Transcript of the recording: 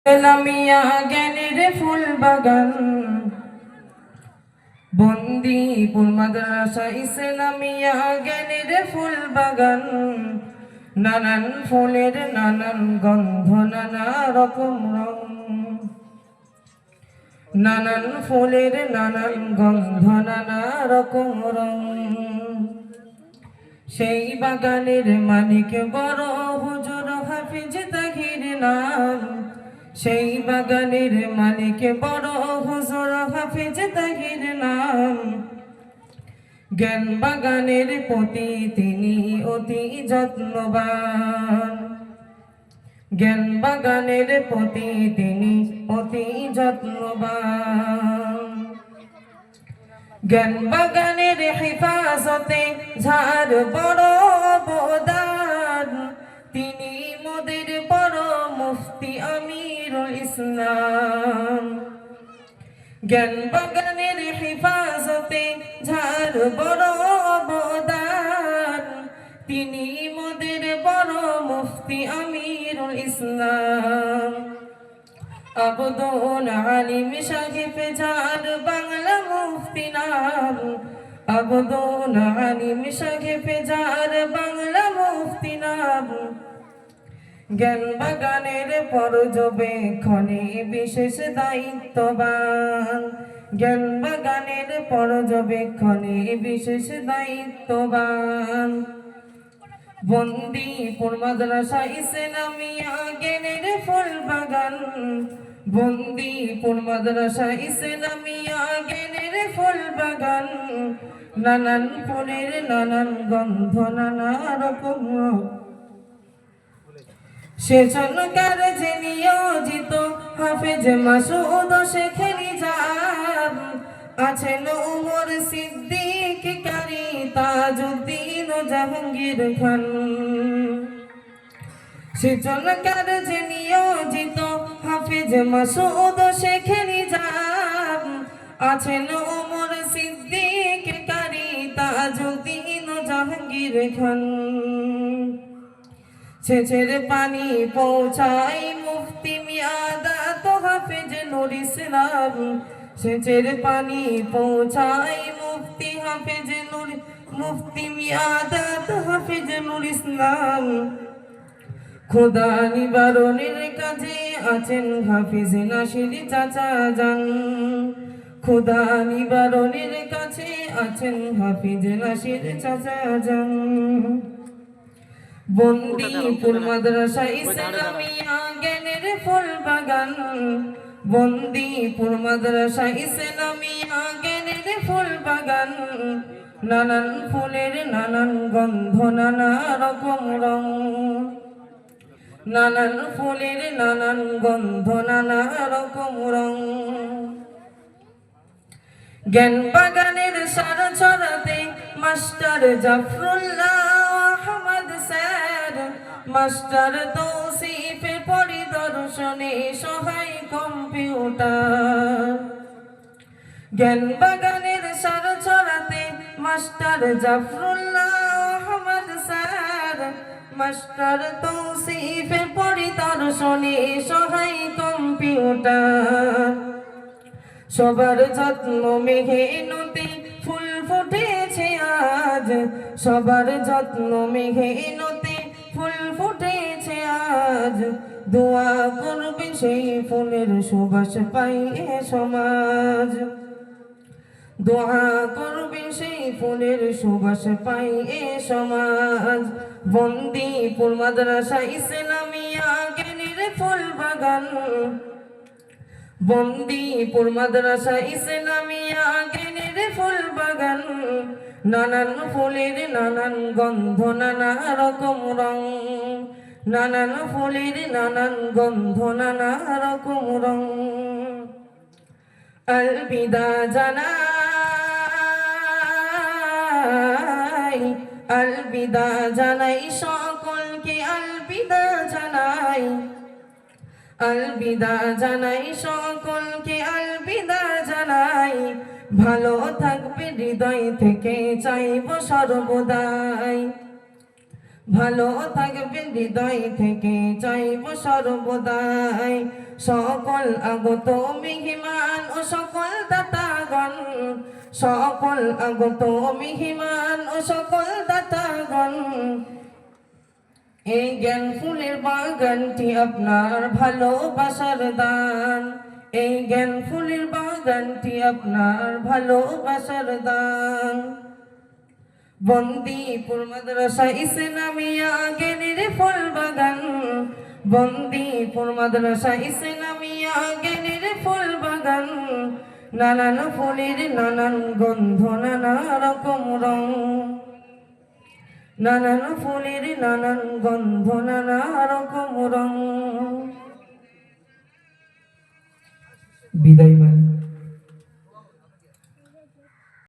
ইসলামিয়া জ্ঞানের ফুল বাগান বন্দিপুর মাদ্রাসা ইসলামিয়া জ্ঞানের ফুল বাগান নানান ফুলের নানান গন্ধ নানা রকম রং নানান ফুলের নানান গন্ধ নানা রকম রং সেই বাগানের মালিক বড় হুজুর হাফিজ তাহির নাম সেই বাগানের মালিক বড় হুজুর হাফিজ তাহির নাম জ্ঞান বাগানের প্রতি তিনি অতি যত্নবান জ্ঞান বাগানের প্রতি তিনি অতি যত্নবান জ্ঞান বাগানের হেফাজতে যার বড় অবদান তিনি মোদের বড় মুফতি আমিরুল ইসলাম জ্ঞান বাগানের হেফাজতে যার বড় অবদান তিনি মোদের বড় মুফতি আমিরুল ইসলাম আবদুল আলিম সাহেব যার বাংলা মুফতি নাম আবদুল আলিম সাহেব যার বাংলা মুফতি নাম জ্ঞান বাগানের পর্যবেক্ষণে বিশেষ দায়িত্ববান জ্ঞান বাগানের পর্যবেক্ষণে বিশেষ দায়িত্ববান বন্দিপুর মাদ্রাসা ইসলামিয়া জ্ঞানের ফুল বাগান বন্দিপুর মাদ্রাসা ইসলামিয়া জ্ঞানের ফুল বাগান নানান ফুলের নানান গন্ধ নানা রকম সেজন্য কার্যে নিয়োজিত হাফেজ মাসুদ শেখ নিজাম আছেন উমর সিদ্দিক কারি তাজউদ্দিন জাহাঙ্গীর খান সেজন্য কার্যে নিয়োজিত হাফেজ মাসুদ শেখ নিজাম আছেন উমর সিদ্দিক কারি তাজউদ্দিন জাহাঙ্গীর খান সেচের পানি পৌঁছাই মুফতি মিয়াদাত হাফেজ নুর ইসলাম সেচের পানি পৌঁছাই মুফতি হাফেজ নুর মুফতি মিয়াদাত হাফেজ নুর ইসলাম খোদা নিবারণের কাজে আছেন হাফিজ নাসির চাচা জান খোদা নিবারণের কাছে আছেন হাফিজ নাসির চাচা জান বন্দিপুর মাদ্রাসা ইসলামিয়া জ্ঞানের ফুল বাগান বন্দিপুর মাদ্রাসা ইসলামিয়া জ্ঞানের ফুল বাগান নানান ফুলের নানান গন্ধ নানা রকম রং নানান ফুলের নানান গন্ধ নানা রকম রং জ্ঞান বাগানের সার ছড়াতে মাস্টার জাফরুল্লাহ মাস্টার তৌসিফের পরিদর্শনে সহায় কম্পিউটার জ্ঞান বাগানের সার ছড়াতে master Jafrullah Ahmad sir master তৌসিফের পরিদর্শনে সহায় কম্পিউটার সবার যত্ন মেঘেনতে ফুল ফুটেছে আজ সবার যত্ন মেঘেনতে ফুল ফুটেছে আজ দোয়া করবে সেই ফুলের সুবাস পাই এ সমাজ দোয়া করবে সেই ফুলের সুবাস পাই এ সমাজ বন্দিপুর মাদ্রাসা ইসলামিয়া জ্ঞানের ফুল বাগান বন্দিপুর মাদ্রাসা ইসলামিয়া জ্ঞানের ফুল বাগান নানান ফুলের নানান গন্ধ নানা রকম রং নানান ফুলের নানান গন্ধ নানা রকম রং আলবিদা জানাই আলবিদা জানাই সকলকে আলবিদা জানাই আলবিদা জানাই সকলকে আলবিদা জানাই ভালো থাকবে হৃদয় থেকে চাইব সর্বদাই ভালো থাকবে হৃদয় থেকে চাইব সর্বদাই সকল আগত মিহিমান ও সকল দাতাগণ, সকল আগত মিহিমান ও সকল দাতাগণ, এই জ্ঞান ফুলের বাগানটি আপনার ভালোবাসার দান, এই জ্ঞান ফুলের বাগানটি আপনার ভালোবাসার দান। বন্দিপুর মাদ্রাসা ইসলামিয়া জ্ঞানের ফুল বাগান, বন্দিপুর মাদ্রাসা ইসলামিয়া জ্ঞানের ফুল বাগান, নানান ফুলের নানান গন্ধ নানা রকম রং, নানান ফুলের নানান গন্ধ নানা রকম রং। বিদায় মানে